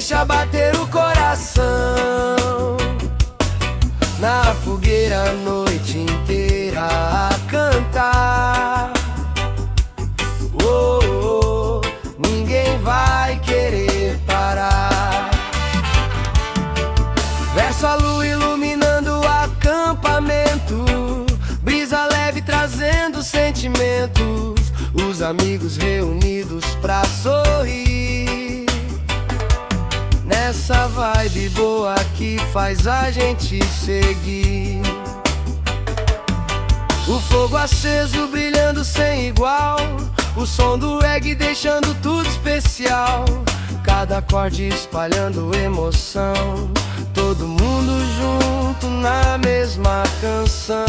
Deixa bater o coração na fogueira a noite inteira a cantar. Oh, oh, ninguém vai querer parar. Verso a lua iluminando o acampamento, brisa leve trazendo sentimentos, os amigos reunidos pra sorrir. Nessa vibe boa que faz a gente seguir. O fogo aceso brilhando sem igual, o som do reggae deixando tudo especial, cada acorde espalhando emoção, todo mundo junto na mesma canção.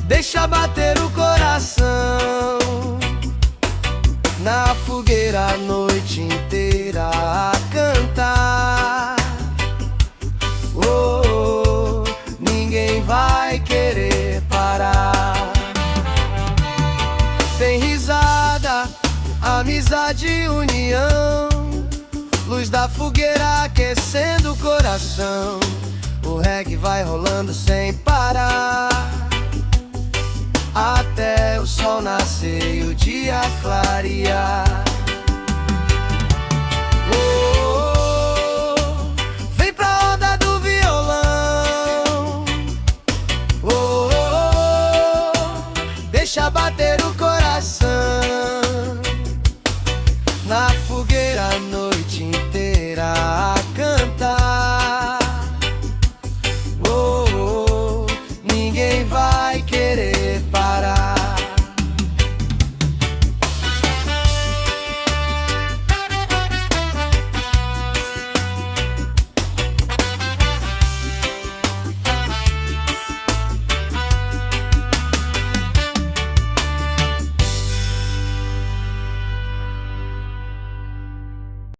Deixa bater o coração na fogueira a noite inteira a cantar. Oh, oh, ninguém vai querer parar. Tem risada, amizade e união, luz da fogueira aquecendo o coração, o reggae vai rolando sem parar, até o sol nascer e o dia clarear.